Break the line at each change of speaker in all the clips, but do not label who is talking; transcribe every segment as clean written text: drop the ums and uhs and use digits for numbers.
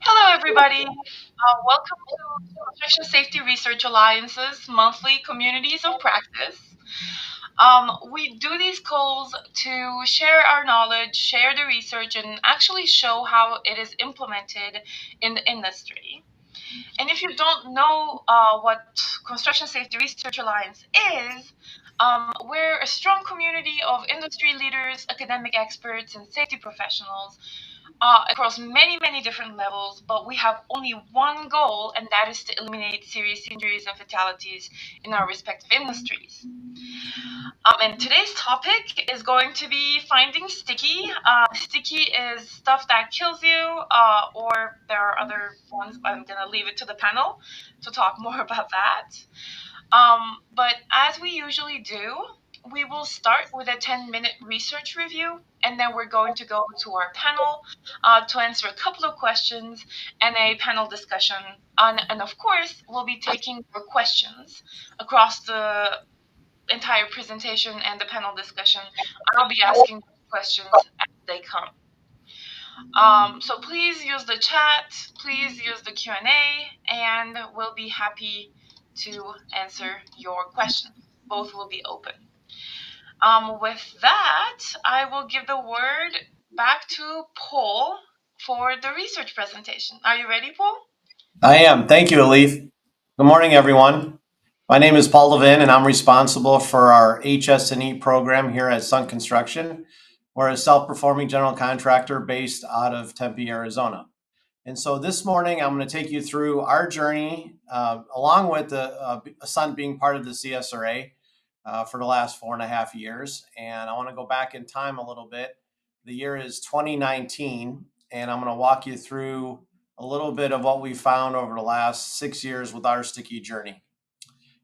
Hello, everybody. Welcome to Construction Safety Research Alliance's monthly Communities of Practice. We do these calls to share our knowledge, share the research, and actually show how it is implemented in the industry. And if you don't know what Construction Safety Research Alliance is, we're a strong community of industry leaders, academic experts, and safety professionals across many, many different levels, but we have only one goal, and that is to eliminate serious injuries and fatalities in our respective industries. And today's topic is going to be finding sticky. Sticky is stuff that kills you, or there are other ones. I'm going to leave it to the panel to talk more about that. But as we usually do, we will start with a 10-minute research review, and then we're going to go to our panel to answer a couple of questions and a panel discussion. And of course, we'll be taking your questions across the entire presentation and the panel discussion. I'll be asking questions as they come. So please use the chat, please use the Q&A, and we'll be happy to answer your questions. Both will be open. With that, I will give the word back to Paul for the research presentation. Are you ready, Paul?
I am. Thank you, Alif. Good morning, everyone. My name is Paul Levin, and I'm responsible for our HS&E program here at Sun Construction. We're a self-performing general contractor based out of Tempe, Arizona. And so this morning, I'm going to take you through our journey, along with Sun being part of the CSRA for the last 4.5 years. And I want to go back in time a little bit. The year is 2019, and I'm going to walk you through a little bit of what we found over the last 6 years with our sticky journey.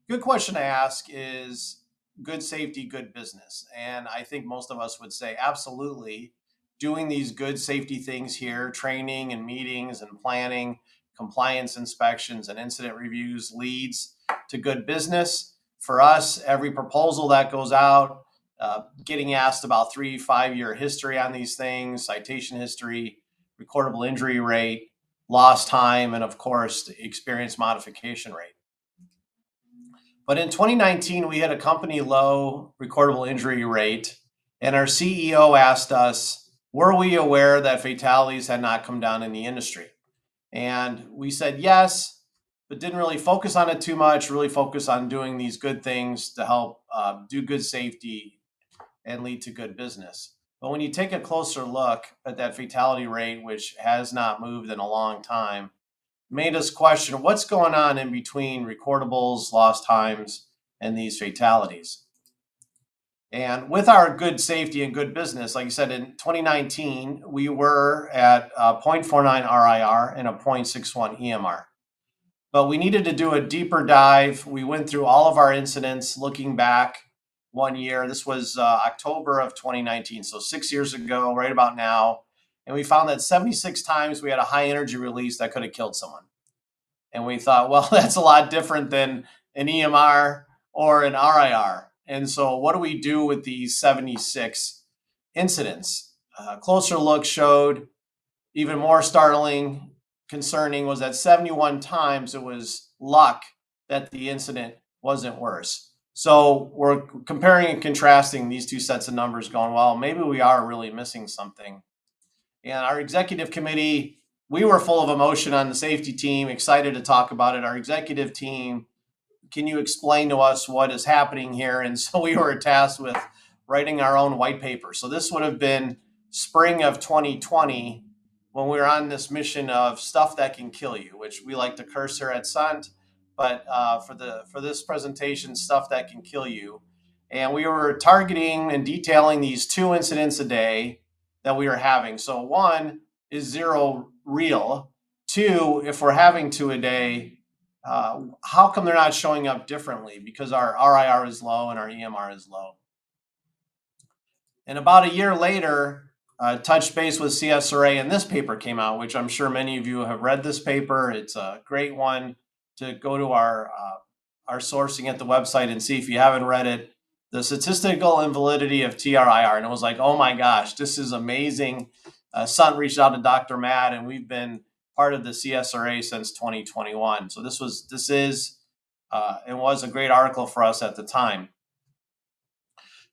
Good question to ask is good safety, good business. And I think most of us would say absolutely. Doing these good safety things here, training and meetings and planning, compliance inspections and incident reviews leads to good business. For us, every proposal that goes out, getting asked about 3-5 year history on these things, citation history, recordable injury rate, lost time, and of course, the experience modification rate. But in 2019, we had a company low recordable injury rate, and our CEO asked us, were we aware that fatalities had not come down in the industry? And we said yes, but didn't really focus on it too much, really focus on doing these good things to help do good safety and lead to good business. But when you take a closer look at that fatality rate, which has not moved in a long time, made us question what's going on in between recordables, lost times, and these fatalities. And with our good safety and good business, like I said, in 2019, we were at 0.49 RIR and a 0.61 EMR. But we needed to do a deeper dive. We went through all of our incidents looking back 1 year. This was October of 2019, so 6 years ago, right about now. And we found that 76 times we had a high energy release that could have killed someone. And we thought, well, that's a lot different than an EMR or an RIR. And so what do we do with these 76 incidents? A closer look showed even more startling, concerning was that 71 times it was luck that the incident wasn't worse. So we're comparing and contrasting these two sets of numbers going, well, maybe we are really missing something. And our executive committee, we were full of emotion on the safety team, excited to talk about it. Our executive team, can you explain to us what is happening here? And so we were tasked with writing our own white paper. So this would have been spring of 2020 when we were on this mission of stuff that can kill you, which we like to curse here at Sant, but for this presentation, stuff that can kill you. And we were targeting and detailing these 2 incidents a day that we were having. So 1 is 0 real. 2, if we're having 2 a day, how come they're not showing up differently? Because our RIR is low and our EMR is low. And about a year later, touched base with CSRA, and this paper came out, which I'm sure many of you have read this paper. It's a great one to go to our sourcing at the website and see if you haven't read it. The statistical invalidity of TRIR. And it was like, oh my gosh, this is amazing. Sun reached out to Dr. Matt, and we've been part of the CSRA since 2021. So this is and was a great article for us at the time.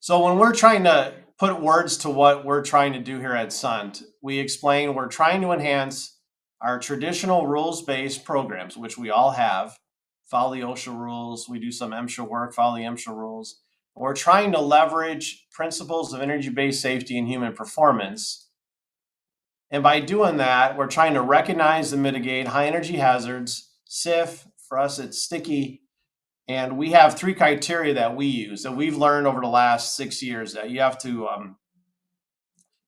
So when we're trying to put words to what we're trying to do here at SUNT, we explain we're trying to enhance our traditional rules-based programs, which we all have. Follow the OSHA rules. We do some MSHA work, follow the MSHA rules. We're trying to leverage principles of energy-based safety and human performance. And by doing that, we're trying to recognize and mitigate high energy hazards. SIF, for us, it's sticky. And we have three criteria that we use that we've learned over the last 6 years that you have to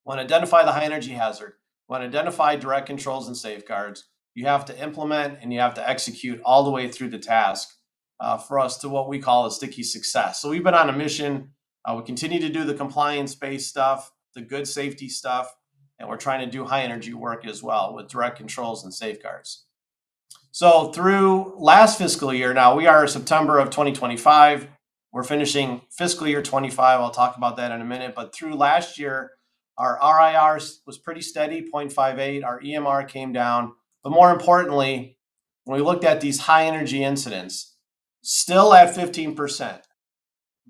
want to identify the high energy hazard, want to identify direct controls and safeguards. You have to implement and you have to execute all the way through the task for us to what we call a sticky success. So we've been on a mission. We continue to do the compliance-based stuff, the good safety stuff, and we're trying to do high energy work as well with direct controls and safeguards. So through last fiscal year, now we are September of 2025. We're finishing fiscal year 25. I'll talk about that in a minute. But through last year, our RIR was pretty steady, 0.58. Our EMR came down. But more importantly, when we looked at these high energy incidents, still at 15%.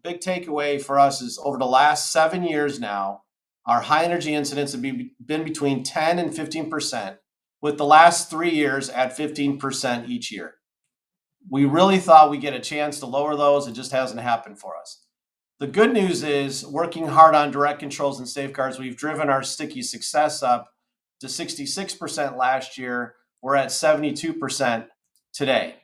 Big takeaway for us is over the last 7 years now, our high energy incidents have been between 10 and 15%, with the last 3 years at 15% each year. We really thought we'd get a chance to lower those. It just hasn't happened for us. The good news is, working hard on direct controls and safeguards, we've driven our sticky success up to 66% last year. We're at 72% today.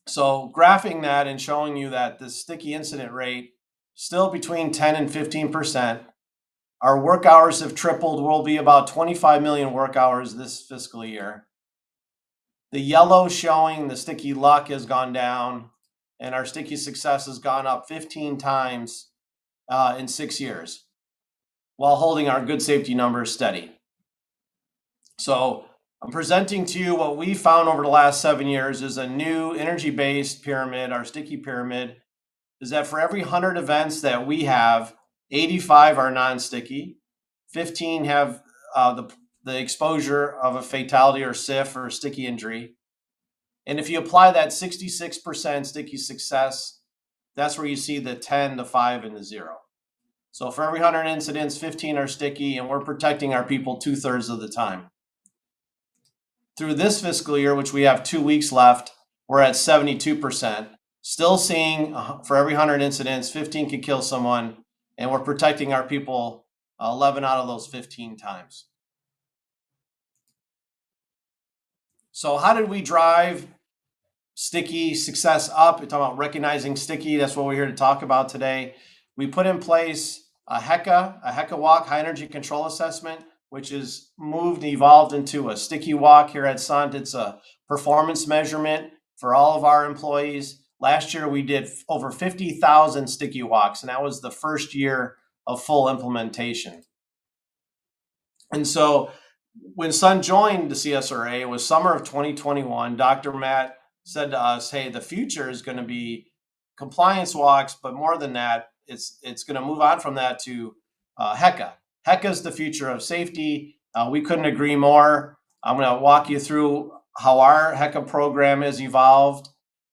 So graphing that and showing you that the sticky incident rate still between 10 and 15%. Our work hours have tripled. We'll be about 25 million work hours this fiscal year. The yellow showing the sticky luck has gone down, and our sticky success has gone up 15 times in 6 years, while holding our good safety numbers steady. So I'm presenting to you what we found over the last 7 years is a new energy-based pyramid. Our sticky pyramid is that for every 100 events that we have, 85 are non-sticky, 15 have the exposure of a fatality or SIF or sticky injury. And if you apply that 66% sticky success, that's where you see the 10, the 5, and the 0. So for every 100 incidents, 15 are sticky, and we're protecting our people 2/3 of the time. Through this fiscal year, which we have 2 weeks left, we're at 72%. Still seeing for every 100 incidents, 15 could kill someone, and we're protecting our people 11 out of those 15 times. So how did we drive sticky success up? We're talking about recognizing sticky. That's what we're here to talk about today. We put in place a HECA walk, high energy control assessment, which is moved and evolved into a sticky walk here at SUNT. It's a performance measurement for all of our employees. Last year, we did over 50,000 sticky walks, and that was the first year of full implementation. And so when SUNT joined the CSRA, it was summer of 2021. Dr. Matt said to us, hey, the future is going to be compliance walks, but more than that, it's going to move on from that to HECA. HECA is the future of safety. We couldn't agree more. I'm going to walk you through how our HECA program has evolved.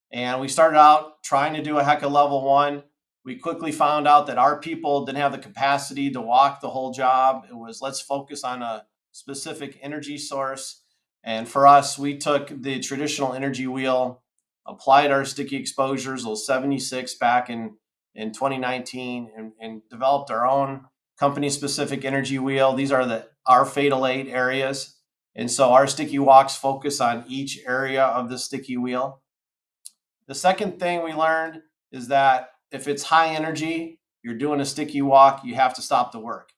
And we started out trying to do a HECA level 1. We quickly found out that our people didn't have the capacity to walk the whole job. It was, let's focus on a specific energy source. And for us, we took the traditional energy wheel, applied our sticky exposures, those 76 back in 2019, and developed our own company-specific energy wheel. These are our Fatal 8 areas. And so our sticky walks focus on each area of the sticky wheel. The second thing we learned is that if it's high energy, you're doing a sticky walk, you have to stop the work.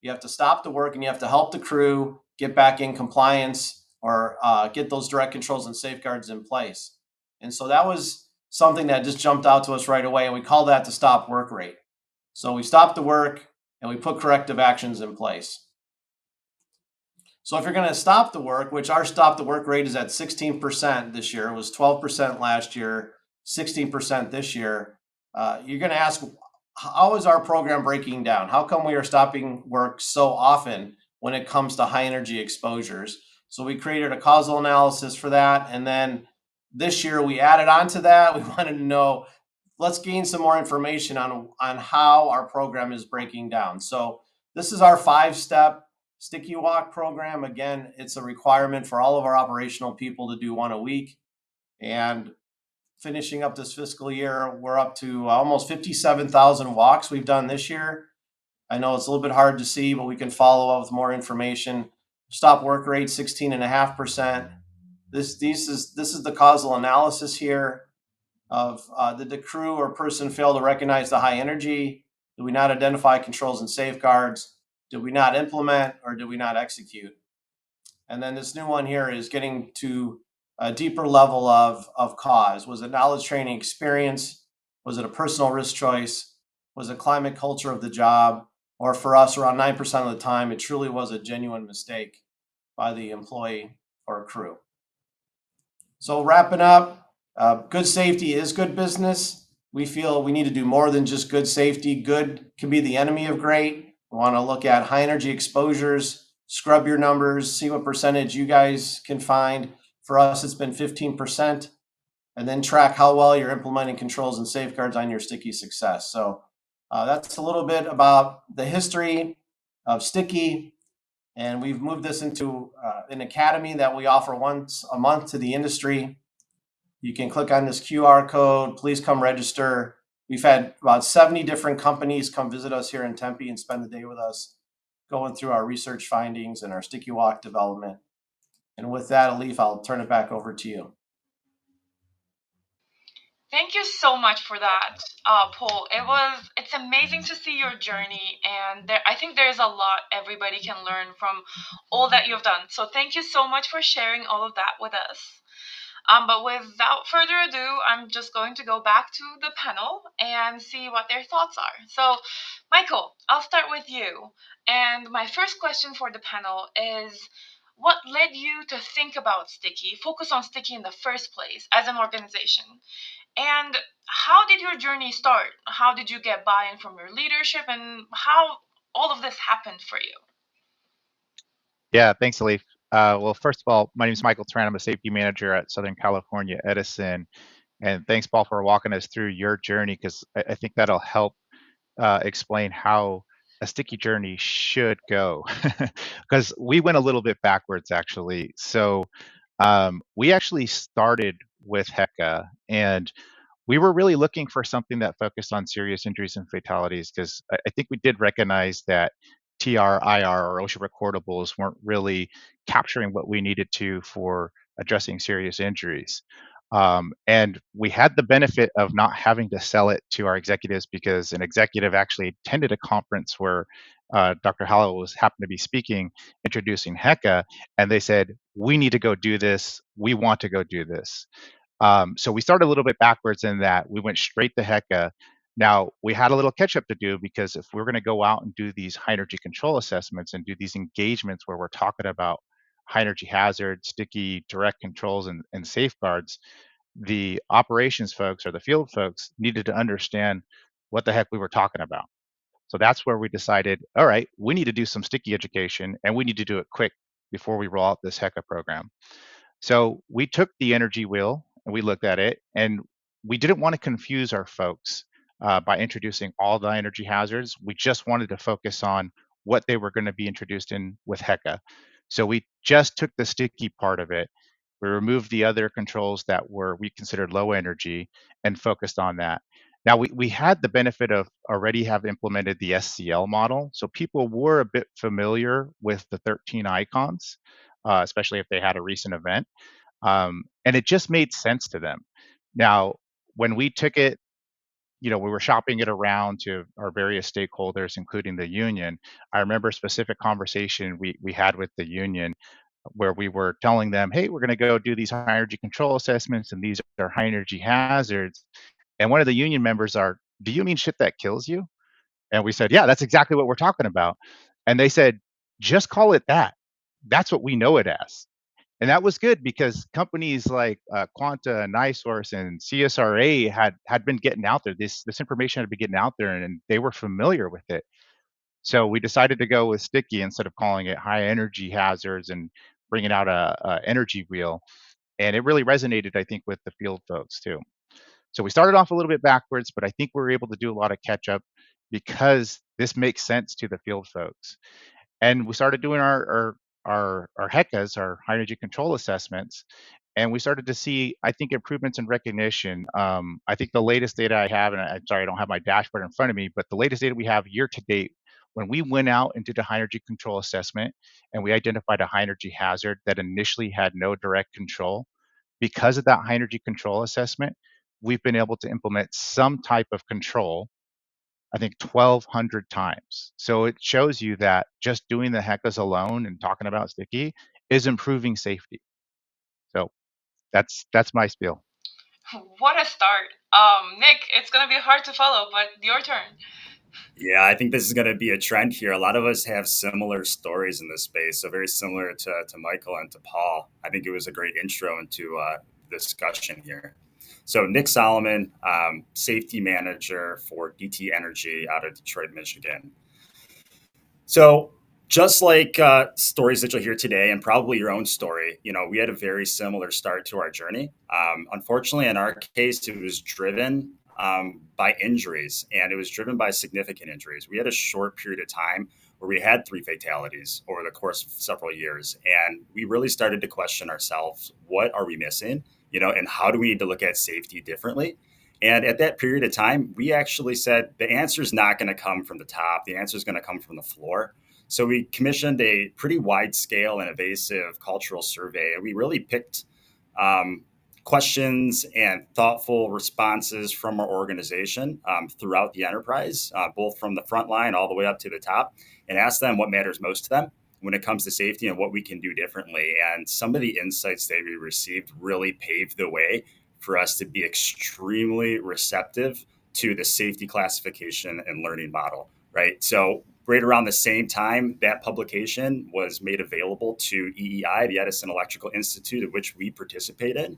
You have to stop the work and you have to help the crew get back in compliance or get those direct controls and safeguards in place. And so that was something that just jumped out to us right away, and we call that the stop work rate. So we stop the work and we put corrective actions in place. So if you're going to stop the work, which our stop the work rate is at 16% this year, it was 12% last year, 16% this year, you're going to ask, how is our program breaking down? How come we are stopping work so often when it comes to high energy exposures? So we created a causal analysis for that. And then this year we added on to that. We wanted to know, let's gain some more information on how our program is breaking down. So this is our 5-step sticky walk program. Again, it's a requirement for all of our operational people to do one a week. And finishing up this fiscal year, we're up to almost 57,000 walks we've done this year. I know it's a little bit hard to see, but we can follow up with more information. Stop work rate 16.5%. This is the causal analysis here of did the crew or person fail to recognize the high energy? Did we not identify controls and safeguards? Did we not implement or did we not execute? And then this new one here is getting to a deeper level of cause. Was it knowledge, training, experience? Was it a personal risk choice? Was it climate culture of the job? Or for us, around 9% of the time, it truly was a genuine mistake by the employee or crew. So wrapping up, good safety is good business. We feel we need to do more than just good safety. Good can be the enemy of great. We want to look at high energy exposures, scrub your numbers, see what percentage you guys can find. For us, it's been 15%, and then track how well you're implementing controls and safeguards on your sticky success. So that's a little bit about the history of sticky. And we've moved this into an academy that we offer once a month to the industry. You can click on this QR code. Please come register. We've had about 70 different companies come visit us here in Tempe and spend the day with us, going through our research findings and our sticky walk development. And with that, Alif, I'll turn it back over to you.
Thank you so much for that, Paul. It's amazing to see your journey, and I think there's a lot everybody can learn from all that you've done. So thank you so much for sharing all of that with us. But without further ado, I'm just going to go back to the panel and see what their thoughts are. So, Michael, I'll start with you. And my first question for the panel is, what led you to think about Sticky, focus on Sticky in the first place as an organization? And how did your journey start? How did you get buy-in from your leadership, and how all of this happened for you?
Yeah, thanks, Alif. Well, first of all, my name is Michael Tran. I'm a safety manager at Southern California Edison. And thanks, Paul, for walking us through your journey, because I think that'll help explain how a sticky journey should go. Because we went a little bit backwards, actually. So we actually started with HECA, and we were really looking for something that focused on serious injuries and fatalities, because I think we did recognize that TR, IR, or OSHA recordables weren't really capturing what we needed to for addressing serious injuries. And we had the benefit of not having to sell it to our executives, because an executive actually attended a conference where Dr. Hallowell was happened to be speaking, introducing HECA, and they said, "We need to go do this. We want to go do this." So we started a little bit backwards in that we went straight to HECA. Now we had a little catch up to do, because if we're going to go out and do these high energy control assessments and do these engagements where we're talking about high energy hazards, sticky direct controls, and safeguards, the operations folks or the field folks needed to understand what the heck we were talking about. So that's where we decided, all right, we need to do some sticky education, and we need to do it quick before we roll out this HECA program. So we took the energy wheel and we looked at it, and we didn't want to confuse our folks by introducing all the energy hazards. We just wanted to focus on what they were going to be introduced in with HECA. So we just took the sticky part of it. We removed the other controls that were we considered low energy and focused on that. Now we had the benefit of already have implemented the SCL model, so people were a bit familiar with the 13 icons, especially if they had a recent event, and it just made sense to them. Now, when we took it, we were shopping it around to our various stakeholders, including the union. I remember a specific conversation we had with the union where we were telling them, hey, we're going to go do these high energy control assessments, and these are high energy hazards. And one of the union members are, do you mean shit that kills you? And we said, yeah, that's exactly what we're talking about. And they said, just call it that. That's what we know it as. And that was good, because companies like Quanta, NiSource, and CSRA had been getting out there. This information had been getting out there, and they were familiar with it. So we decided to go with sticky instead of calling it high energy hazards and bringing out a energy wheel, and it really resonated, I think, with the field folks too. So we started off a little bit backwards, but I think we were able to do a lot of catch up because this makes sense to the field folks. And we started doing our HECAs, our high energy control assessments, and we started to see, I think, improvements in recognition. I think the latest data I have, and I'm sorry I don't have my dashboard in front of me, but the latest data we have year to date, when we went out and did a high energy control assessment and we identified a high energy hazard that initially had no direct control, because of that high energy control assessment, we've been able to implement some type of control, I think 1,200 times. So it shows you that just doing the HECAs alone and talking about sticky is improving safety. So that's my spiel.
What a start. Nick, it's gonna be hard to follow, but your turn.
Yeah, I think this is going to be a trend here. A lot of us have similar stories in this space, so very similar to Michael and to Paul. I think it was a great intro into the discussion here. So Nick Solomon, safety manager for DT Energy out of Detroit, Michigan. So just like stories that you'll hear today, and probably your own story, we had a very similar start to our journey. Unfortunately, in our case, it was driven by injuries, and it was driven by significant injuries. We had a short period of time where we had 3 fatalities over the course of several years, and we really started to question ourselves: what are we missing? And how do we need to look at safety differently? And at that period of time, we actually said the answer is not going to come from the top. The answer is going to come from the floor. So we commissioned a pretty wide scale and evasive cultural survey. And we really picked questions and thoughtful responses from our organization throughout the enterprise, both from the front line all the way up to the top, and asked them what matters most to them when it comes to safety and what we can do differently. And some of the insights that we received really paved the way for us to be extremely receptive to the safety classification and learning model, right? So right around the same time that publication was made available to EEI, the Edison Electrical Institute, of which we participate in,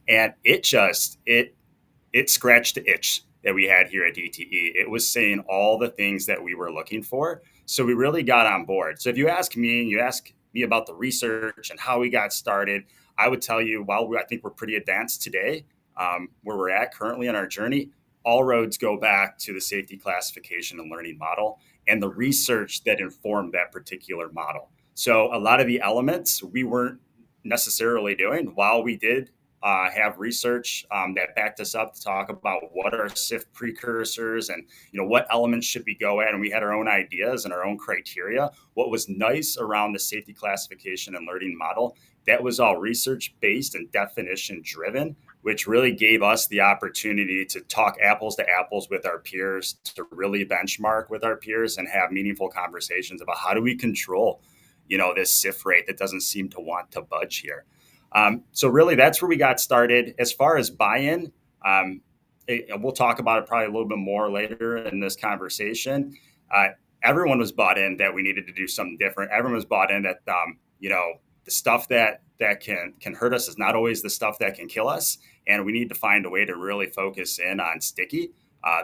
and it scratched the itch that we had here at DTE. It was saying all the things that we were looking for. So we really got on board. So if you ask me about the research and how we got started, I would tell you, I think we're pretty advanced today, where we're at currently in our journey, all roads go back to the safety classification and learning model and the research that informed that particular model. So a lot of the elements we weren't necessarily doing, while we did have research that backed us up to talk about what are SIF precursors and what elements should we go at, and we had our own ideas and our own criteria. What was nice around the safety classification and learning model, that was all research based and definition driven, which really gave us the opportunity to talk apples to apples with our peers, to really benchmark with our peers and have meaningful conversations about how do we control this SIF rate that doesn't seem to want to budge here. So really, that's where we got started. As far as buy-in, we'll talk about it probably a little bit more later in this conversation. Everyone was bought in that we needed to do something different. Everyone was bought in that the stuff that can hurt us is not always the stuff that can kill us, and we need to find a way to really focus in on sticky,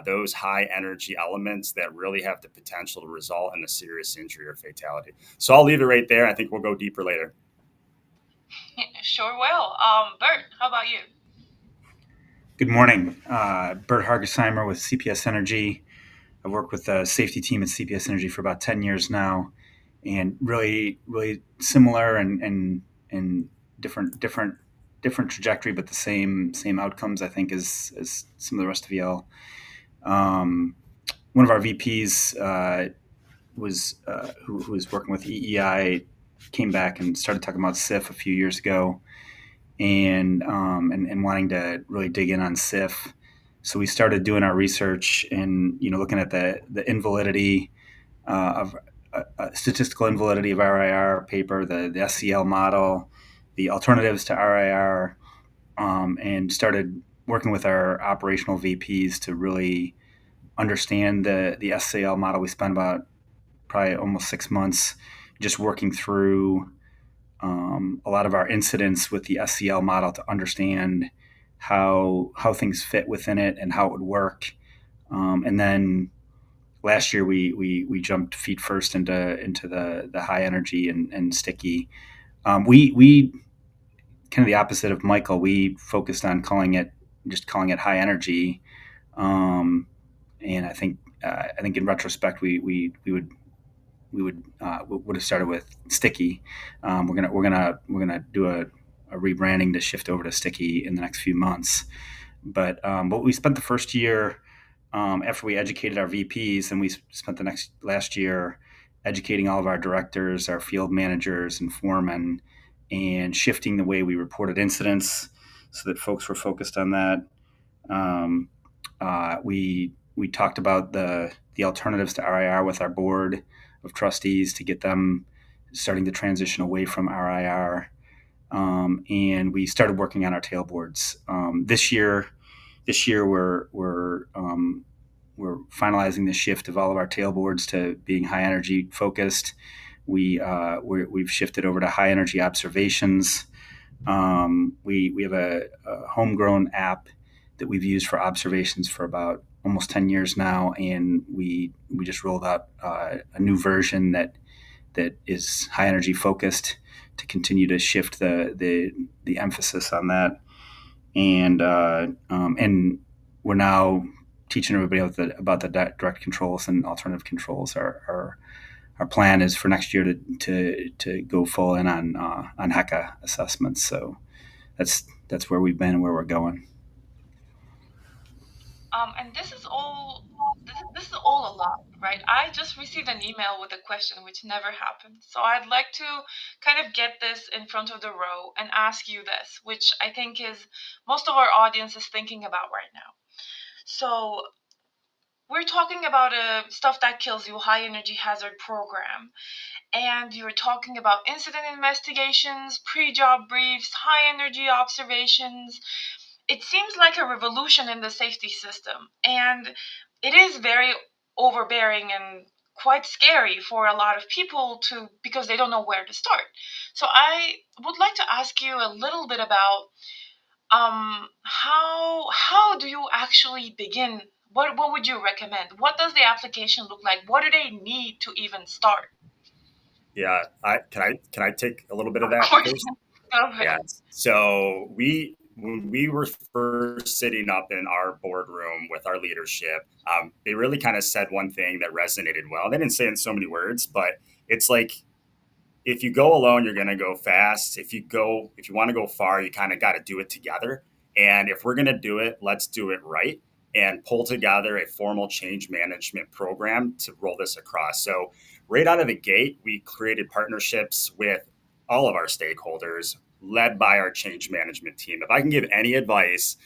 those high energy elements that really have the potential to result in a serious injury or fatality. So I'll leave it right there. I think we'll go deeper later.
Sure will. Bert, how about you?
Good morning. Bert Hargesheimer with CPS Energy. I've worked with the safety team at CPS Energy for about 10 years now, and really similar and different trajectory, but the same outcomes, I think, as some of the rest of y'all. One of our VPs was who was working with EEI, came back and started talking about SIF a few years ago, and wanting to really dig in on SIF. So we started doing our research and looking at the invalidity of statistical invalidity of RIR paper, the SCL model, the alternatives to RIR, and started working with our operational VPs to really understand the SCL model. We spent about probably almost 6 months just working through a lot of our incidents with the SCL model to understand how things fit within it and how it would work. And then last year we jumped feet first into the high energy and sticky. We kind of the opposite of Michael. We focused on calling it high energy, and I think in retrospect we would have started with sticky. We're gonna do a rebranding to shift over to sticky in the next few months. But we spent the first year, after we educated our VPs, and we spent the last year educating all of our directors, our field managers, and foremen, and shifting the way we reported incidents so that folks were focused on that. Um, we talked about the alternatives to RIR with our board of trustees to get them starting to transition away from RIR, and we started working on our tailboards. This year we're finalizing the shift of all of our tailboards to being high energy focused. We've shifted over to high energy observations. We have a homegrown app that we've used for observations for about almost 10 years now, and we just rolled out a new version that is high energy focused to continue to shift the emphasis on that. And we're now teaching everybody about the direct controls and alternative controls. Our plan is for next year to go full in on HECA assessments. So that's where we've been and where we're going.
And this is all a lot, right? I just received an email with a question which never happened. So I'd like to kind of get this in front of the row and ask you this, which I think is most of our audience is thinking about right now. So we're talking about a stuff that kills you high energy hazard program, and you're talking about incident investigations, pre-job briefs, high energy observations. It seems like a revolution in the safety system, and it is very overbearing and quite scary for a lot of people to because they don't know where to start. So I would like to ask you a little bit about how do you actually begin? What would you recommend? What does the application look like? What do they need to even start?
Yeah, can I take a little bit of
Of
that
course.
first?
Go ahead.
Yeah. So when we were first sitting up in our boardroom with our leadership, they really kind of said one thing that resonated well. They didn't say it in so many words, but it's like if you go alone, you're going to go fast. If you want to go far, you kind of got to do it together. And if we're going to do it, let's do it right and pull together a formal change management program to roll this across. So right out of the gate, we created partnerships with all of our stakeholders led by our change management team. If I can give any advice,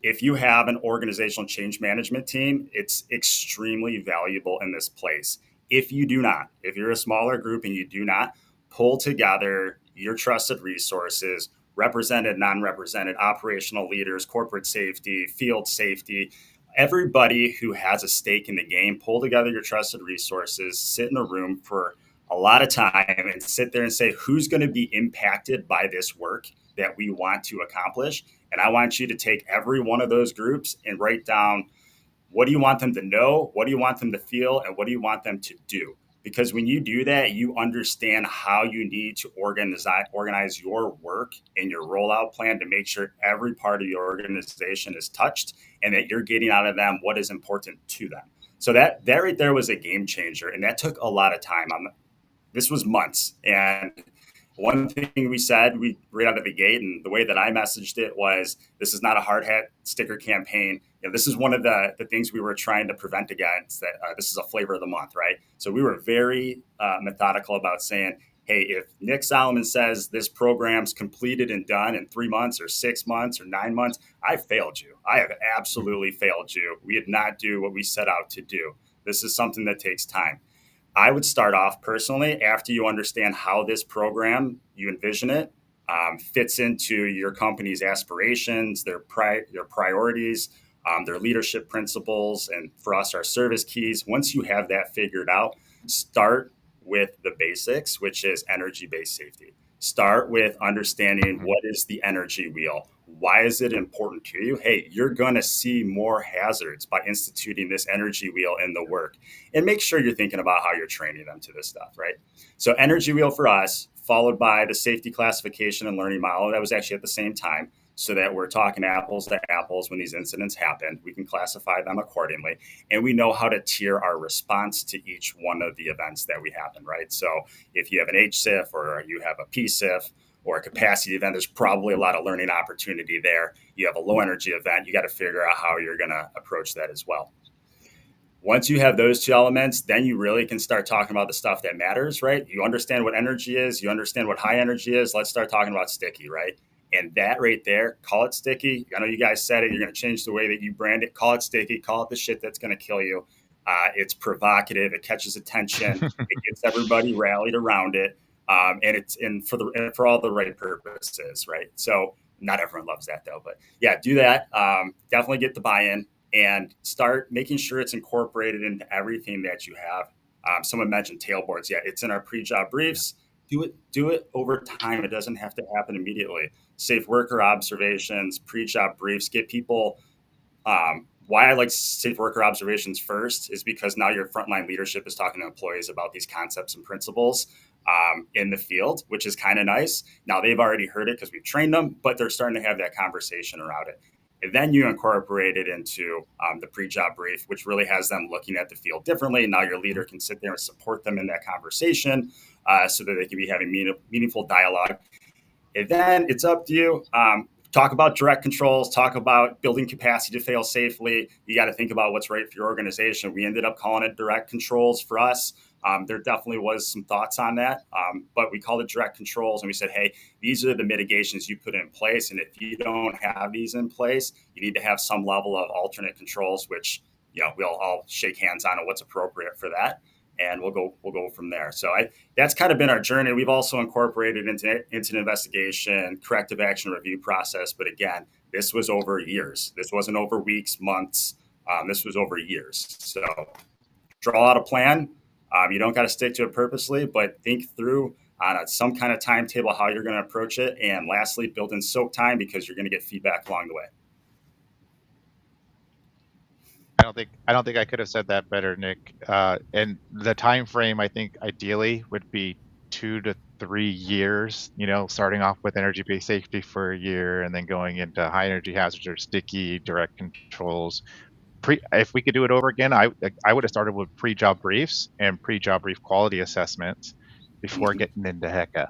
if you have an organizational change management team, it's extremely valuable in this place. If you do not, if you're a smaller group and you do not, pull together your trusted resources, represented, non-represented, operational leaders, corporate safety, field safety, everybody who has a stake in the game, pull together your trusted resources, sit in a room for a lot of time and sit there and say, who's going to be impacted by this work that we want to accomplish? And I want you to take every one of those groups and write down, what do you want them to know? What do you want them to feel? And what do you want them to do? Because when you do that, you understand how you need to organize your work and your rollout plan to make sure every part of your organization is touched and that you're getting out of them what is important to them. So that right there was a game changer. And that took a lot of time. This was months. And one thing we said, we right out of the gate, and the way that I messaged it was, this is not a hard hat sticker campaign. This is one of the things we were trying to prevent against, that this is a flavor of the month, right? So we were very methodical about saying, hey, if Nick Solomon says this program's completed and done in 3 months or 6 months or 9 months, I failed you. I have absolutely failed you. We did not do what we set out to do. This is something that takes time. I would start off personally after you understand how this program, you envision it, fits into your company's aspirations, their priorities, their leadership principles, and for us, our service keys. Once you have that figured out, start with the basics, which is energy-based safety. Start with understanding what is the energy wheel, Why is it important to you? Hey, you're going to see more hazards by instituting this energy wheel in the work. And make sure you're thinking about how you're training them to this stuff, right? So, energy wheel for us, followed by the safety classification and learning model. That was actually at the same time, so that we're talking apples to apples when these incidents happen. We can classify them accordingly. And we know how to tier our response to each one of the events that we happen, right? So, if you have an HSIF or you have a PSIF, or a capacity event, there's probably a lot of learning opportunity there. You have a low energy event, you got to figure out how you're going to approach that as well. Once you have those two elements, then you really can start talking about the stuff that matters, right? You understand what energy is, you understand what high energy is. Let's start talking about sticky, right? And that right there, call it sticky. I know you guys said it. You're going to change the way that you brand it. Call it sticky. Call it the shit that's going to kill you. It's provocative. It catches attention. It gets everybody rallied around it. And it's for all the right purposes, right? So not everyone loves that though, but yeah, do that. Definitely get the buy-in and start making sure it's incorporated into everything that you have. Someone mentioned tailboards. Yeah, it's in our pre-job briefs. Do it over time. It doesn't have to happen immediately. Safe worker observations, pre-job briefs, get people. Why I like safe worker observations first is because now your frontline leadership is talking to employees about these concepts and principles in the field, which is kind of nice. Now they've already heard it because we've trained them, but they're starting to have that conversation around it. And then you incorporate it into the pre-job brief, which really has them looking at the field differently. Now your leader can sit there and support them in that conversation so that they can be having meaningful dialogue. And then it's up to you. Talk about direct controls, talk about building capacity to fail safely. You got to think about what's right for your organization. We ended up calling it direct controls for us. There definitely was some thoughts on that, but we called it direct controls. And we said, hey, these are the mitigations you put in place. And if you don't have these in place, you need to have some level of alternate controls, which we'll all shake hands on what's appropriate for that. And we'll go from there. So that's kind of been our journey. We've also incorporated into incident investigation, corrective action review process. But again, this was over years. This wasn't over weeks, months. This was over years. So draw out a plan. You don't got to stick to it purposely, but think through on some kind of timetable how you're going to approach it. And lastly, build in soak time because you're going to get feedback along the way.
I don't think I could have said that better, Nick. And the time frame, I think ideally would be 2 to 3 years. Starting off with energy-based safety for a year, and then going into high energy hazards or sticky direct controls. If we could do it over again, I would have started with pre-job briefs and pre-job brief quality assessments before getting into HECA.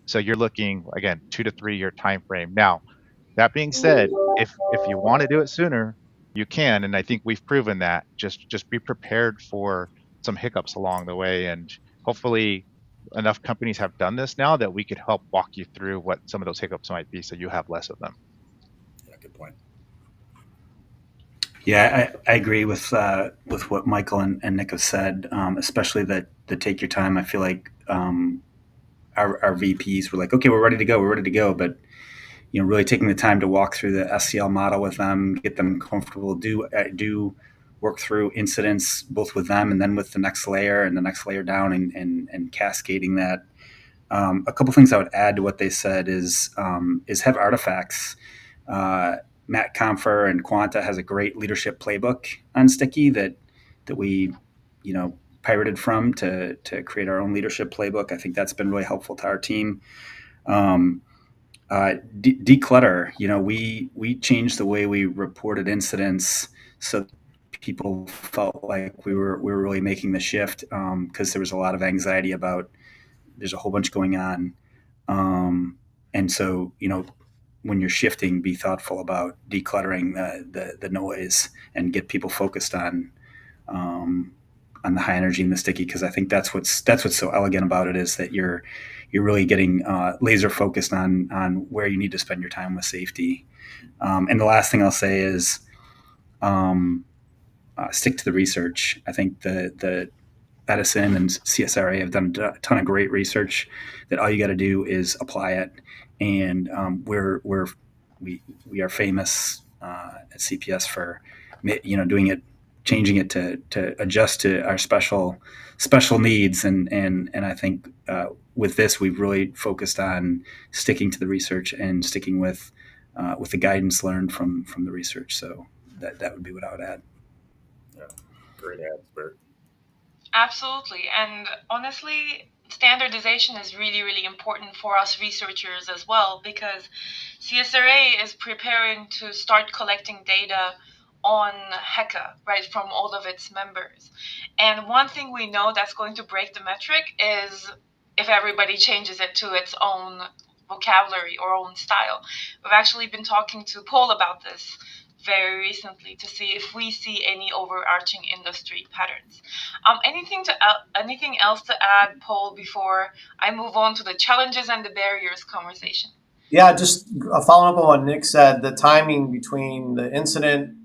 So you're looking again 2 to 3 year time frame. Now, that being said, if you want to do it sooner, you can, and I think we've proven that. Just be prepared for some hiccups along the way, and hopefully enough companies have done this now that we could help walk you through what some of those hiccups might be so you have less of them.
Yeah, good point.
Yeah, I agree with what Michael and Nick have said, especially the take your time. I feel like our VPs were like, okay, we're ready to go, but really taking the time to walk through the SCL model with them, get them comfortable, do work through incidents both with them and then with the next layer and the next layer down, and cascading that. A couple things I would add to what they said is have artifacts. Matt Comfer and Quanta has a great leadership playbook on Sticky that we pirated from to create our own leadership playbook. I think that's been really helpful to our team. Declutter. We changed the way we reported incidents so people felt like we were really making the shift, because there was a lot of anxiety about there's a whole bunch going on, and so when you're shifting, be thoughtful about decluttering the noise and get people focused on the high energy and the sticky, because I think that's what's so elegant about it, is that you're really getting laser focused on where you need to spend your time with safety. And the last thing I'll say is stick to the research. I think the Edison and CSRA have done a ton of great research that all you got to do is apply it. And we are famous at CPS for doing it changing it to adjust to our special needs. And I think with this, we've really focused on sticking to the research and sticking with the guidance learned from the research. So that would be what I would add.
Yeah, great ads, Bert.
Absolutely. And honestly, standardization is really, really important for us researchers as well, because CSRA is preparing to start collecting data on HECA, right, from all of its members. And one thing we know that's going to break the metric is if everybody changes it to its own vocabulary or own style. We've actually been talking to Paul about this very recently to see if we see any overarching industry patterns. Anything else to add, Paul, before I move on to the challenges and the barriers conversation?
Yeah, just following up on what Nick said, the timing between the incident,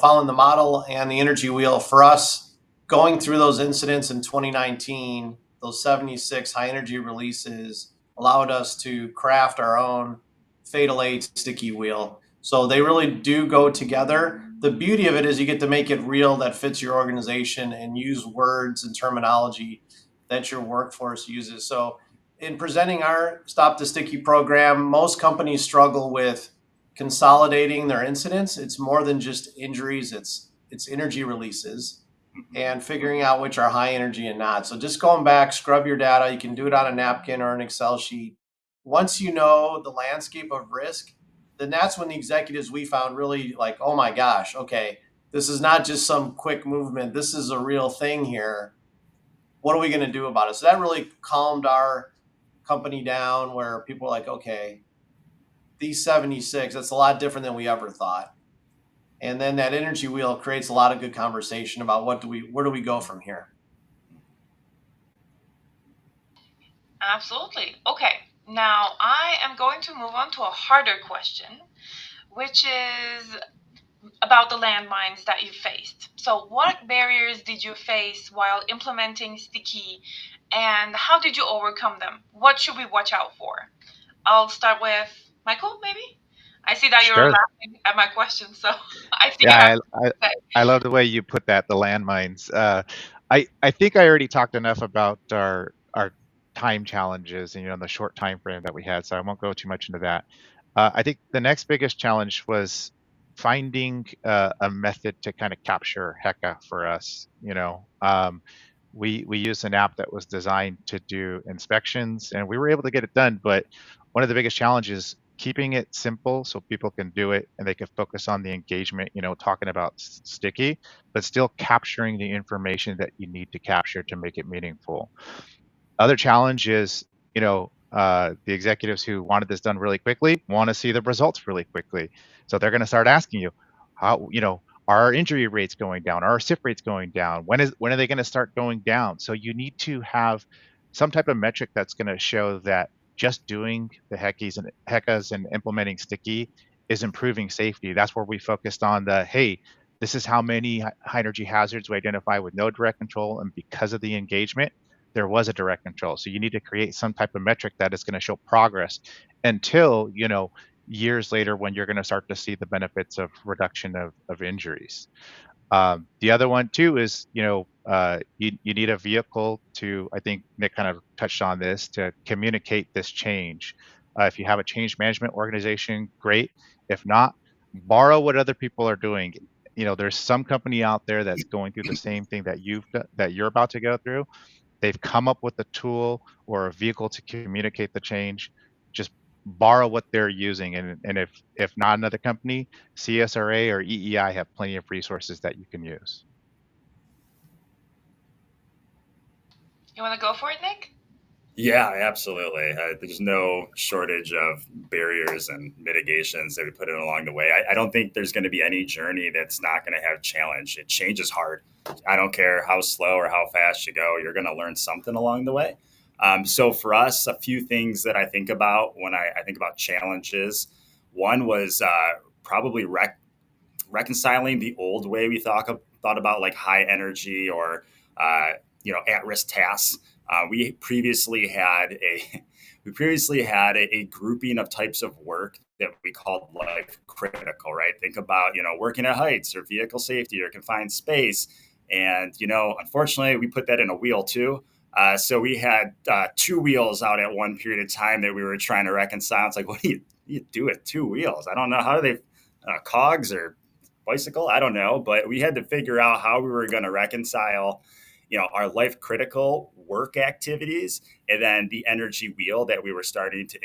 following the model and the energy wheel for us going through those incidents in 2019, those 76 high energy releases allowed us to craft our own Fatal 8 sticky wheel. So they really do go together. The beauty of it is you get to make it real that fits your organization and use words and terminology that your workforce uses. So in presenting our Stop the Sticky program, most companies struggle with consolidating their incidents. It's more than just injuries, it's energy releases and figuring out which are high energy and not. So just going back, scrub your data. You can do it on a napkin or an Excel sheet. Once you know the landscape of risk, then that's when the executives we found really like, oh my gosh, okay, this is not just some quick movement. This is a real thing here. What are we going to do about it? So that really calmed our company down where people are like, okay, these 76, that's a lot different than we ever thought. And then that energy wheel creates a lot of good conversation about where do we go from here.
Absolutely. Okay, now I am going to move on to a harder question, which is about the landmines that you faced. So, what barriers did you face while implementing Sticky, and how did you overcome them? What should we watch out for? I'll start with Michael, maybe? I see that you're
Sure.
laughing at my question, so I think I have
Yeah,
to say.
I love the way you put that, the landmines. I think I already talked enough about our time challenges and the short time frame that we had, so I won't go too much into that. I think the next biggest challenge was finding a method to kind of capture Heka for us. We used an app that was designed to do inspections, and we were able to get it done. But one of the biggest challenges keeping it simple so people can do it and they can focus on the engagement, talking about sticky, but still capturing the information that you need to capture to make it meaningful. Other challenge is, the executives who wanted this done really quickly want to see the results really quickly. So they're going to start asking you, how, are our injury rates going down? Are our SIF rates going down? When are they going to start going down? So you need to have some type of metric that's going to show that just doing the heckas and implementing sticky is improving safety. That's where we focused on hey, this is how many high energy hazards we identify with no direct control, and because of the engagement, there was a direct control. So you need to create some type of metric that is going to show progress until, years later when you're going to start to see the benefits of reduction of injuries. The other one too is, you need a vehicle to, I think Nick kind of touched on this, to communicate this change. If you have a change management organization, great. If not, borrow what other people are doing. There's some company out there that's going through the same thing that you're about to go through. They've come up with a tool or a vehicle to communicate the change. Just borrow what they're using, and if not another company, CSRA or EEI have plenty of resources that you can use.
You want to go for it, Nick?
Yeah, absolutely. There's no shortage of barriers and mitigations that we put in along the way. I don't think there's going to be any journey that's not going to have challenge. Change is hard. I don't care how slow or how fast you go, you're going to learn something along the way. So for us, a few things that I think about when I think about challenges. One was probably reconciling the old way we thought about like high energy or at risk tasks. We previously had we previously had a grouping of types of work that we called life critical, right? Think about, working at heights or vehicle safety or confined space. And, unfortunately, we put that in a wheel too. So we had two wheels out at one period of time that we were trying to reconcile. It's like, what do you do with two wheels? I don't know. How do they, cogs or bicycle? I don't know. But we had to figure out how we were going to reconcile, our life critical work activities and then the energy wheel that we were starting to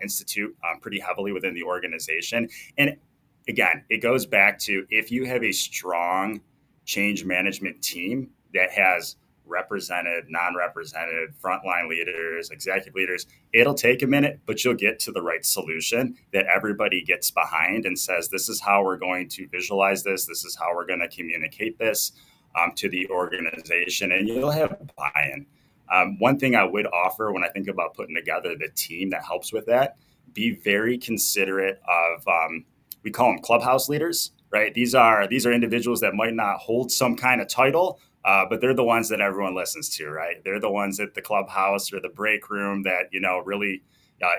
institute pretty heavily within the organization. And again, it goes back to if you have a strong change management team that has represented, non-represented, frontline leaders, executive leaders, it'll take a minute, but you'll get to the right solution that everybody gets behind and says, this is how we're going to visualize this. This is how we're going to communicate this to the organization, and you'll have buy-in. One thing I would offer when I think about putting together the team that helps with that, be very considerate of, we call them clubhouse leaders, right? These are individuals that might not hold some kind of title, but they're the ones that everyone listens to, right? They're the ones at the clubhouse or the break room that really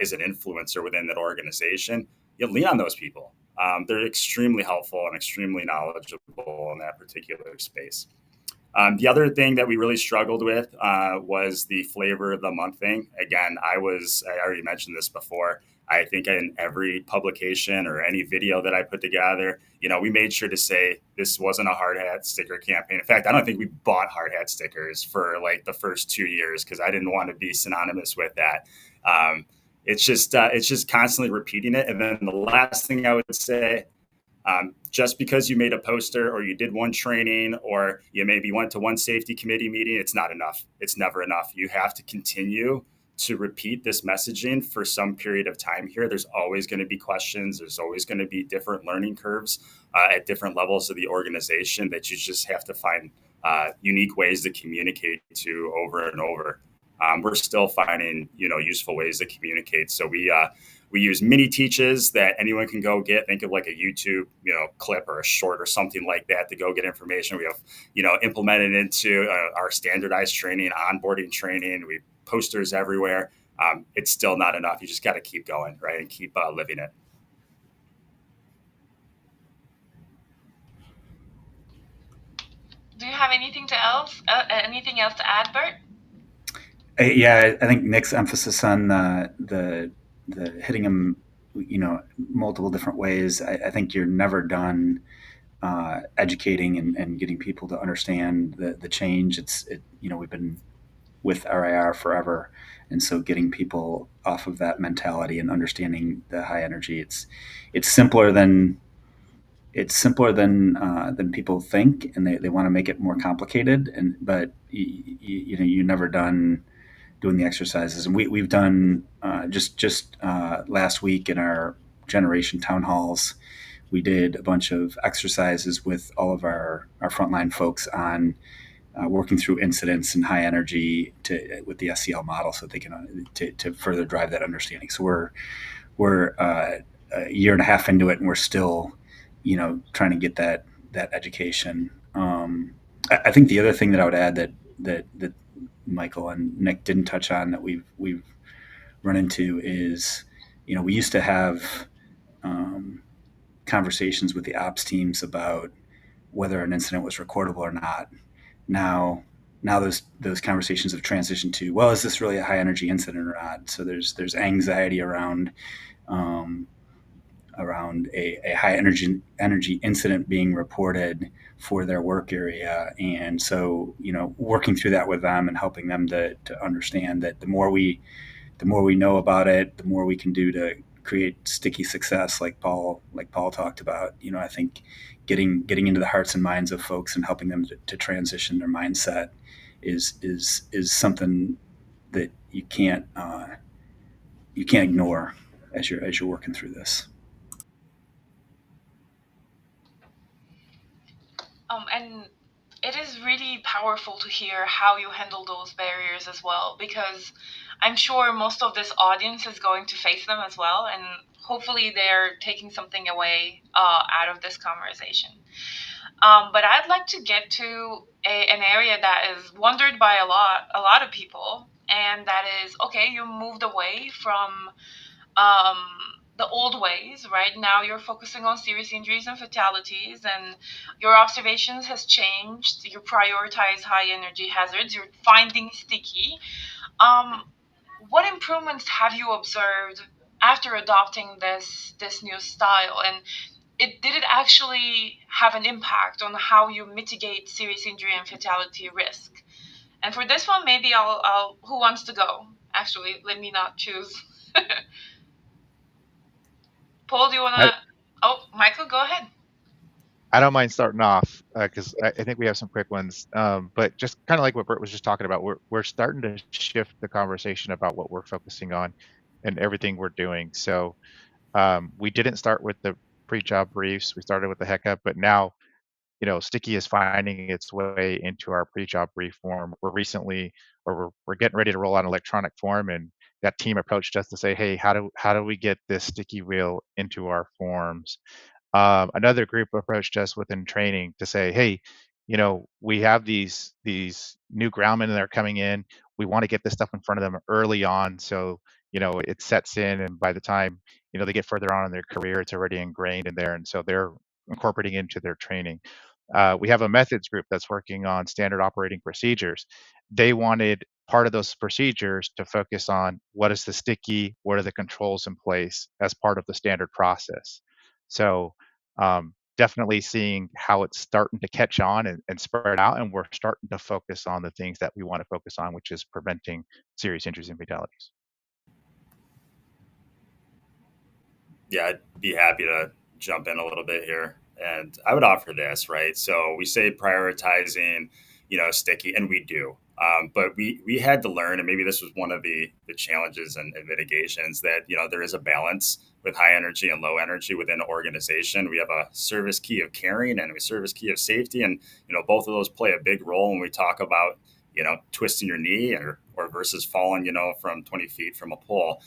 is an influencer within that organization. You lean on those people. They're extremely helpful and extremely knowledgeable in that particular space. The other thing that we really struggled with was the flavor of the month thing. Again, I already mentioned this before. I think in every publication or any video that I put together, we made sure to say this wasn't a hard hat sticker campaign. In fact, I don't think we bought hard hat stickers for like the first 2 years because I didn't want to be synonymous with that. It's just constantly repeating it. And then the last thing I would say, just because you made a poster or you did one training or you maybe went to one safety committee meeting, it's not enough. It's never enough. You have to continue to repeat this messaging for some period of time here. There's always going to be questions. There's always going to be different learning curves at different levels of the organization that you just have to find unique ways to communicate to over and over. We're still finding, useful ways to communicate. So we use mini teaches that anyone can go get. Think of like a YouTube, clip or a short or something like that to go get information. We have, implemented into our standardized training, onboarding training. We posters everywhere. It's still not enough. You just got to keep going, right, and keep living it.
Do you have anything else to add, Bert?
Yeah, I think Nick's emphasis on the hitting them, multiple different ways. I think you're never done educating and getting people to understand the change. We've been with RIR forever, and so getting people off of that mentality and understanding the high energy, it's simpler than than people think, and they want to make it more complicated. But you're never done doing the exercises. And we've done just last week in our generation town halls, we did a bunch of exercises with all of our frontline folks on working through incidents and high energy with the SCL model, so they can to further drive that understanding. So we're a year and a half into it, and we're still trying to get that education. I think the other thing that I would add that Michael and Nick didn't touch on that we've run into is, we used to have conversations with the ops teams about whether an incident was recordable or not. Now those conversations have transitioned to, well, is this really a high energy incident or not? So there's anxiety around a high energy incident being reported for their work area. And so, working through that with them and helping them to understand that the more we know about it, the more we can do to create sticky success, like Paul talked about. I think getting into the hearts and minds of folks and helping them to transition their mindset is something that you can't ignore as you're working through this.
And it is really powerful to hear how you handle those barriers as well, because I'm sure most of this audience is going to face them as well, and hopefully they're taking something away out of this conversation. But I'd like to get to an area that is wondered by a lot of people, and that is okay. You moved away from um, the old ways, right? Now you're focusing on serious injuries and fatalities, and your observations has changed. You prioritize high energy hazards. You're finding sticky. Um, what improvements have you observed after adopting this new style, and did it actually have an impact on how you mitigate serious injury and fatality risk? And for this one, maybe I'll who wants to go? Actually, let me not choose. Paul, do you
I,
wanna? Oh, Michael, go ahead.
I don't mind starting off because I think we have some quick ones. But just kind of like what Bert was just talking about, we're starting to shift the conversation about what we're focusing on and everything we're doing. So we didn't start with the pre-job briefs. We started with the heck up, but now Sticky is finding its way into our pre-job brief form. We're getting ready to roll out an electronic form, and that team approached us to say, "Hey, how do we get this sticky wheel into our forms?" Another group approached us within training to say, "Hey, we have these new groundmen that are coming in. We want to get this stuff in front of them early on, so it sets in, and by the time they get further on in their career, it's already ingrained in there, and so they're incorporating into their training." We have a methods group that's working on standard operating procedures. They wanted part of those procedures to focus on what is the sticky, what are the controls in place as part of the standard process. So definitely seeing how it's starting to catch on and spread out, and we're starting to focus on the things that we want to focus on, which is preventing serious injuries and fatalities.
Yeah, I'd be happy to jump in a little bit here. And I would offer this, right? So we say prioritizing, sticky, and we do. But we had to learn, and maybe this was one of the challenges and mitigations that, there is a balance with high energy and low energy within an organization. We have a service key of caring and a service key of safety. And, both of those play a big role when we talk about, twisting your knee or versus falling, from 20 feet from a pole.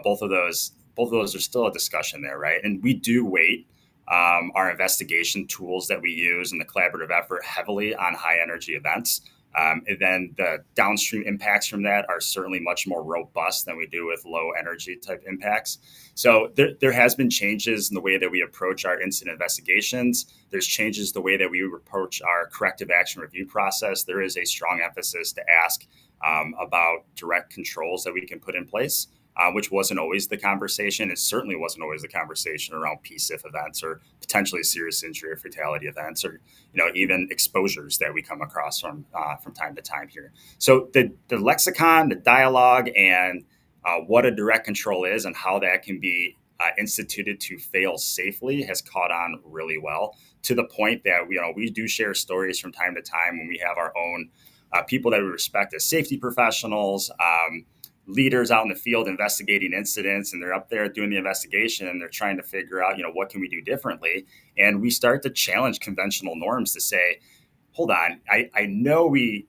Both of those are still a discussion there, right? And we do weight our investigation tools that we use in the collaborative effort heavily on high energy events. And then the downstream impacts from that are certainly much more robust than we do with low energy type impacts. So there has been changes in the way that we approach our incident investigations. There's changes the way that we approach our corrective action review process. There is a strong emphasis to ask about direct controls that we can put in place, which wasn't always the conversation. It certainly wasn't always the conversation around PSIF events or potentially serious injury or fatality events, or even exposures that we come across from time to time here. So the lexicon, the dialogue, and what a direct control is and how that can be instituted to fail safely has caught on really well, to the point that we do share stories from time to time when we have our own people that we respect as safety professionals. Leaders out in the field investigating incidents, and they're up there doing the investigation, and they're trying to figure out, what can we do differently? And we start to challenge conventional norms to say, hold on, I know we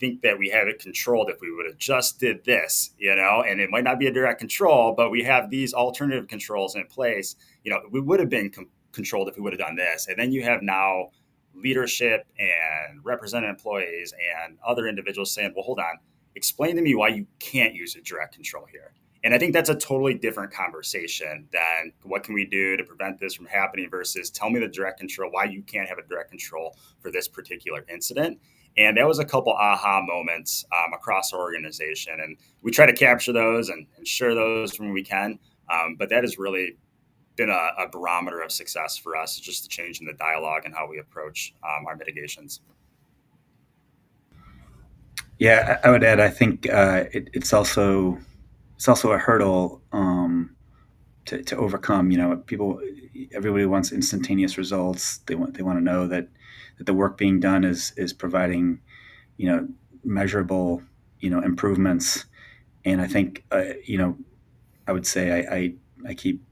think that we have it controlled if we would have just did this, and it might not be a direct control, but we have these alternative controls in place. We would have been controlled if we would have done this. And then you have now leadership and represented employees and other individuals saying, well, hold on, explain to me why you can't use a direct control here. And I think that's a totally different conversation than what can we do to prevent this from happening versus tell me the direct control, why you can't have a direct control for this particular incident. And that was a couple aha moments across our organization. And we try to capture those and share those when we can. But that has really been a barometer of success for us, just the change in the dialogue and how we approach our mitigations.
Yeah, I would add. I think it's also a hurdle to overcome. Everybody wants instantaneous results. They want to know that the work being done is providing you know measurable improvements. And I think I would say I keep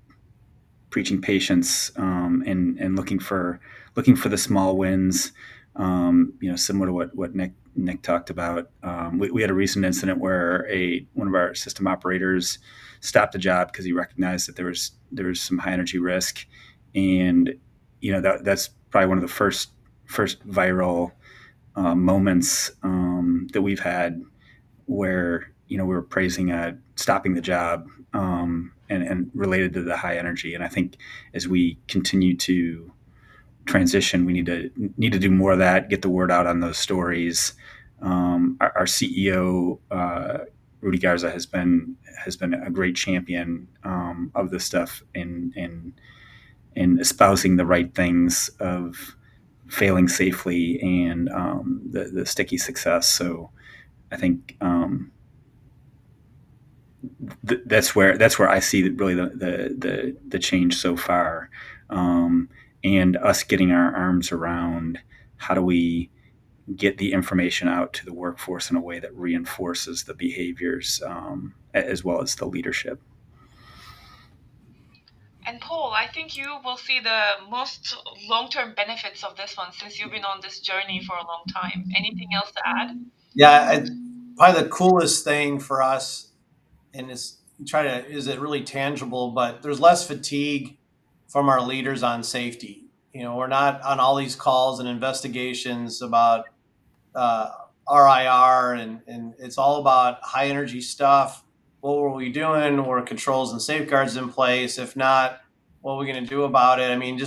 preaching patience, and looking for the small wins. Similar to what Nick talked about. We had a recent incident where one of our system operators stopped the job because he recognized that there was some high energy risk, and that's probably one of the first viral moments that we've had where we were praising stopping the job, and related to the high energy. And I think as we continue to transition, we need to do more of that, get the word out on those stories. Our CEO, Rudy Garza, has been a great champion of this stuff, in espousing the right things of failing safely, and the sticky success. So I think that's where I see really the change so far, and us getting our arms around how do we get the information out to the workforce in a way that reinforces the behaviors, as well as the leadership.
And Paul, I think you will see the most long-term benefits of this one since you've been on this journey for a long time. Anything else to add?
Yeah, probably the coolest thing for us, and is it really tangible? But there's less fatigue from our leaders on safety. We're not on all these calls and investigations about uh, RIR, and it's all about high energy stuff. What were we doing? Were controls and safeguards in place? If not, what are we going to do about it? I mean,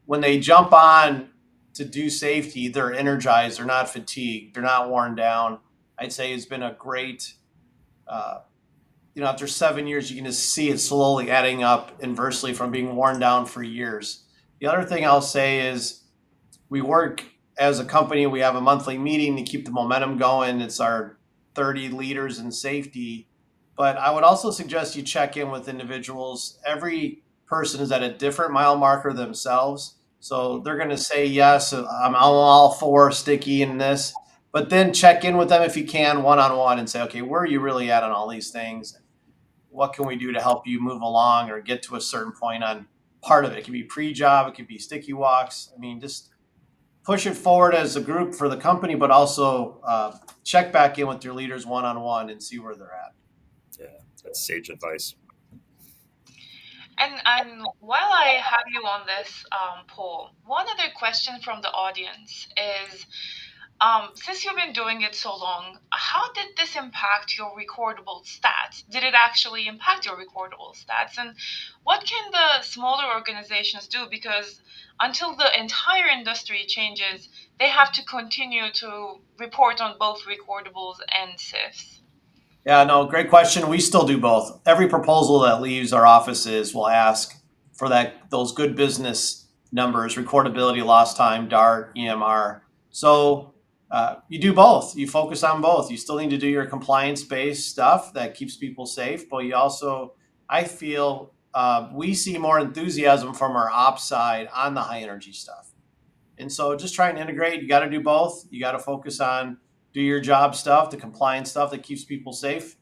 when they jump on to do safety, they're energized, they're not fatigued, they're not worn down. I'd say it's been a great, uh, after 7 years, you can just see it slowly adding up inversely from being worn down for years. The other thing I'll say is we work as a company. We have a monthly meeting to keep the momentum going. It's our 30 leaders in safety. But I would also suggest you check in with individuals. Every person is at a different mile marker themselves. So they're going to say, yes, I'm all for sticky in this. But then check in with them if you can, one on one, and say, okay, where are you really at on all these things? What can we do to help you move along or get to a certain point on part of it? It can be pre-job, it could be sticky walks. I mean, just push it forward as a group for the company, but also check back in with your leaders one on one and see where they're at.
Yeah, that's sage advice.
And while I have you on this, Paul, one other question from the audience is, since you've been doing it so long, how did this impact your recordable stats? Did it actually impact your recordable stats? And what can the smaller organizations do? Because until the entire industry changes, they have to continue to report on both recordables and SIFs.
Yeah, no, great question. We still do both. Every proposal that leaves our offices will ask for those good business numbers: recordability, lost time, DART, EMR. So you do both. You focus on both. You still need to do your compliance based stuff that keeps people safe, but you also, I feel, we see more enthusiasm from our ops side on the high energy stuff. And so just try and integrate. You got to do both. You got to focus on do your job stuff, the compliance stuff that keeps people safe.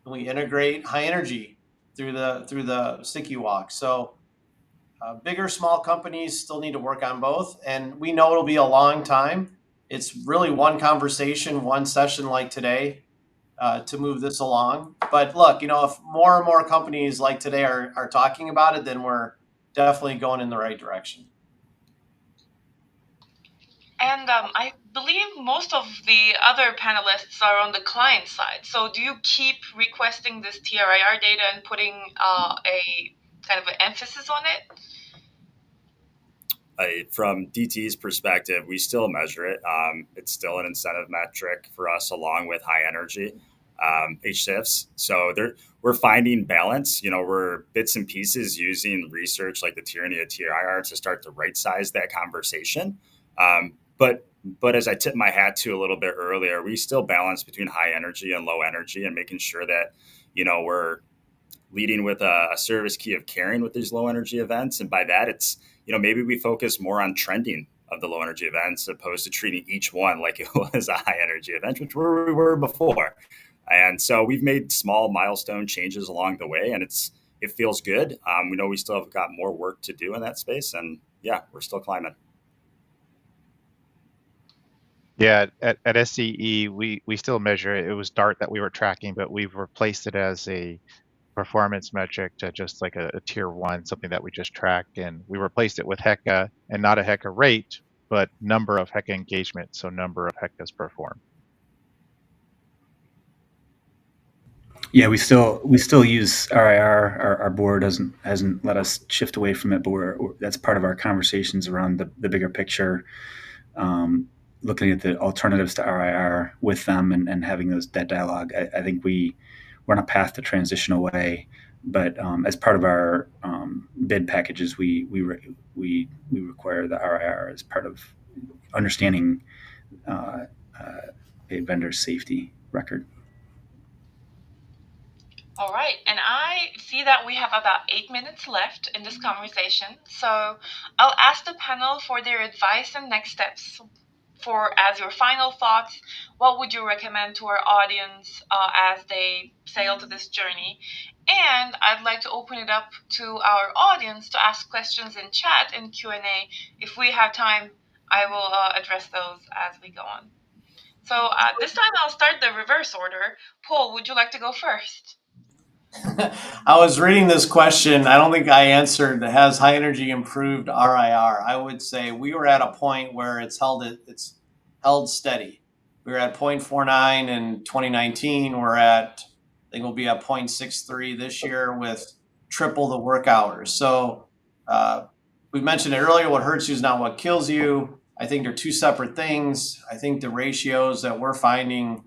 And we integrate high energy through the sticky walk. So bigger, small companies still need to work on both. And we know it'll be a long time. It's really one conversation, one session like today to move this along. But look, if more and more companies like today are talking about it, then we're definitely going in the right direction.
And I believe most of the other panelists are on the client side. So do you keep requesting this TRIR data and putting a kind of an emphasis on it?
From DT's perspective, we still measure it. It's still an incentive metric for us, along with high energy HSIFs. So we're finding balance. We're bits and pieces using research like the tyranny of TRIR to start to right size that conversation. But as I tipped my hat to a little bit earlier, we still balance between high energy and low energy, and making sure that we're leading with a service key of caring with these low energy events. And by that, it's, maybe we focus more on trending of the low energy events, opposed to treating each one like it was a high energy event, which we were before. And so we've made small milestone changes along the way, and it feels good. We know we still have got more work to do in that space, and yeah, we're still climbing.
Yeah, at SCE, we still measure it. It was DART that we were tracking, but we've replaced it as a performance metric to just like a tier one, something that we just track. And we replaced it with HECA, and not a HECA rate, but number of HECA engagements, so number of HECAs performed.
Yeah, we still use RIR. Our board hasn't let us shift away from it, but that's part of our conversations around the bigger picture, looking at the alternatives to RIR with them and having that dialogue. I think we're on a path to transition away, but as part of our bid packages, we require the RIR as part of understanding uh, uh, a vendor's safety record.
All right, and I see that we have about 8 minutes left in this conversation, so I'll ask the panel for their advice and next steps. For as your final thoughts, what would you recommend to our audience as they sail to this journey? And I'd like to open it up to our audience to ask questions in chat and Q&A. If we have time, I will address those as we go on. So this time I'll start the reverse order. Paul, would you like to go first?
I was reading this question. I don't think I answered. Has high energy improved RIR? I would say we were at a point where it's held steady. We were at 0.49 in 2019. I think we'll be at 0.63 this year with triple the work hours. So we mentioned it earlier. What hurts you is not what kills you. I think they're two separate things. I think the ratios that we're finding,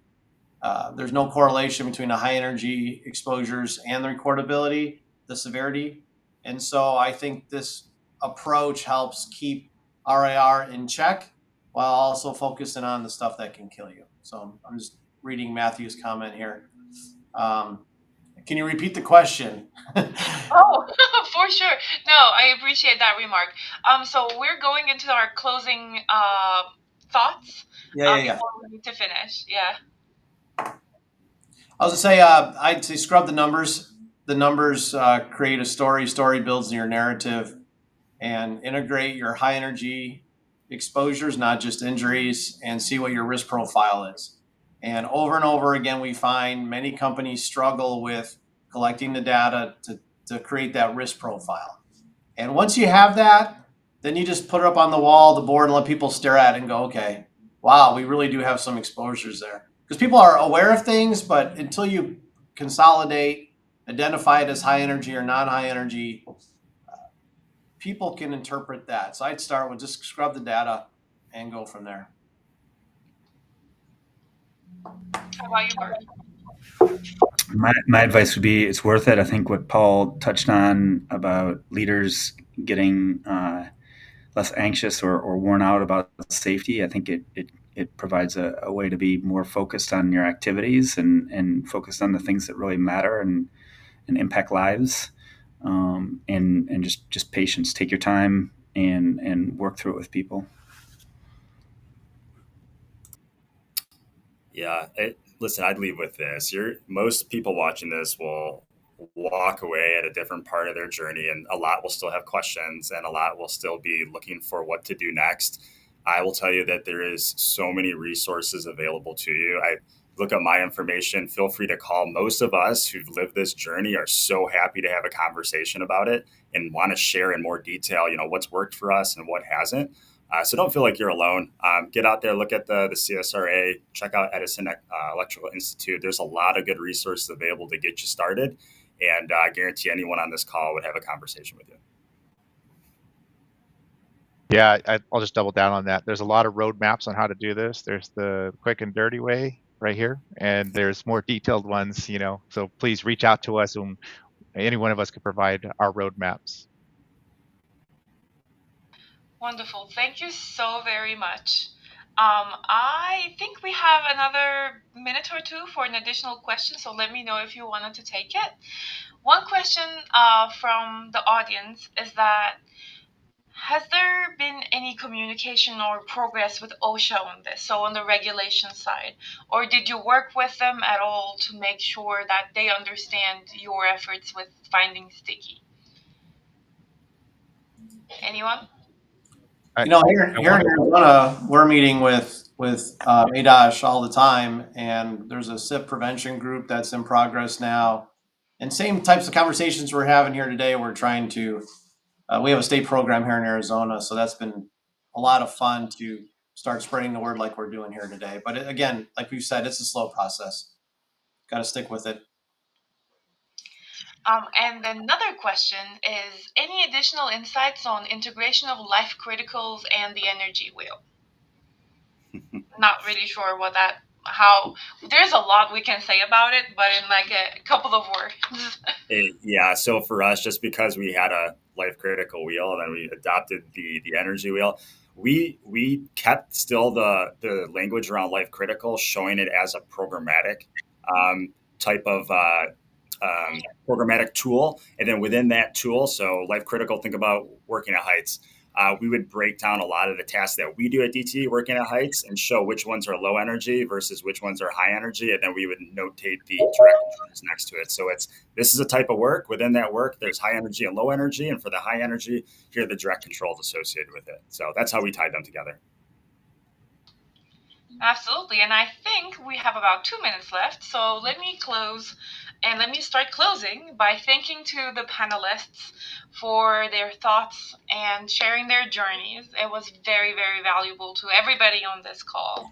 there's no correlation between the high energy exposures and the recordability, the severity. And so I think this approach helps keep RIR in check while also focusing on the stuff that can kill you. So I'm just reading Matthew's comment here. Can you repeat the question?
Oh, for sure. No, I appreciate that remark. So we're going into our closing thoughts
Yeah.
before we need to finish. Yeah.
I was gonna say, I'd say scrub the numbers. The numbers create a story. Story builds your narrative, and integrate your high energy exposures, not just injuries, and see what your risk profile is. And over again, we find many companies struggle with collecting the data to create that risk profile. And once you have that, then you just put it up on the wall, the board, and let people stare at it and go, okay, wow, we really do have some exposures there. Because people are aware of things, but until you consolidate, identify it as high energy or non high energy, people can interpret that. So I'd start with just scrub the data and go from there.
How about you, Bert?
My advice would be it's worth it. I think what Paul touched on about leaders getting less anxious or worn out about safety, I think it provides a way to be more focused on your activities and focused on the things that really matter and impact lives. And just patience. Take your time and work through it with people.
Yeah, listen, I'd leave with this. Most people watching this will walk away at a different part of their journey, and a lot will still have questions, and a lot will still be looking for what to do next. I will tell you that there is so many resources available to you. I look at my information. Feel free to call. Most of us who've lived this journey are so happy to have a conversation about it and want to share in more detail, what's worked for us and what hasn't. So don't feel like you're alone. Get out there, look at the CSRA, check out Edison Electrical Institute. There's a lot of good resources available to get you started. And I guarantee anyone on this call would have a conversation with you.
Yeah, I'll just double down on that. There's a lot of roadmaps on how to do this. There's the quick and dirty way right here, and there's more detailed ones, so please reach out to us, and any one of us can provide our roadmaps.
Wonderful. Thank you so very much. I think we have another minute or two for an additional question, so let me know if you wanted to take it. One question from the audience is that has there been any communication or progress with OSHA on this, so on the regulation side? Or did you work with them at all to make sure that they understand your efforts with finding sticky? Anyone?
I,
Here in
want
Arizona, we're meeting with ADOSH all the time, and there's a SIP prevention group that's in progress now. And same types of conversations we're having here today. We're trying to. We have a state program here in Arizona, so that's been a lot of fun to start spreading the word like we're doing here today. But again, like we've said, it's a slow process. Got to stick with it.
And another question is any additional insights on integration of life criticals and the energy wheel? Not really sure what that how there's a lot we can say about it, but in like a couple of words.
Yeah, so for us, just because we had a life critical wheel and then we adopted the energy wheel, we kept still the language around life critical, showing it as a programmatic type of programmatic tool, and then within that tool, so life critical, think about working at heights. We would break down a lot of the tasks that we do at DT working at heights and show which ones are low energy versus which ones are high energy, and then we would notate the direct controls next to it. So it's this is a type of work. Within that work, there's high energy and low energy. And for the high energy, here are the direct controls associated with it. So that's how we tied them together.
Absolutely. And I think we have about 2 minutes left. So let me close and let me start closing by thanking to the panelists for their thoughts and sharing their journeys. It was very, very valuable to everybody on this call.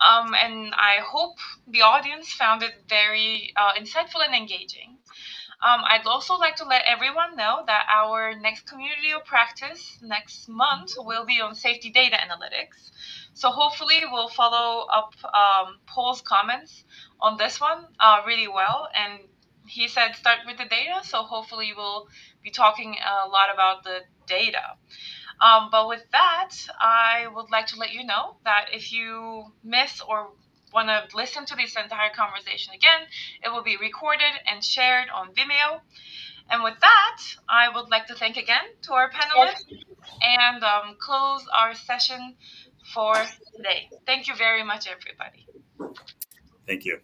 And I hope the audience found it very insightful and engaging. I'd also like to let everyone know that our next community of practice next month will be on safety data analytics. So hopefully we'll follow up Paul's comments on this one really well. And he said start with the data, so hopefully we'll be talking a lot about the data. But with that, I would like to let you know that if you miss or want to listen to this entire conversation again, it will be recorded and shared on Vimeo. And with that, I would like to thank again to our panelists and close our session for today. Thank you very much, everybody.
Thank you.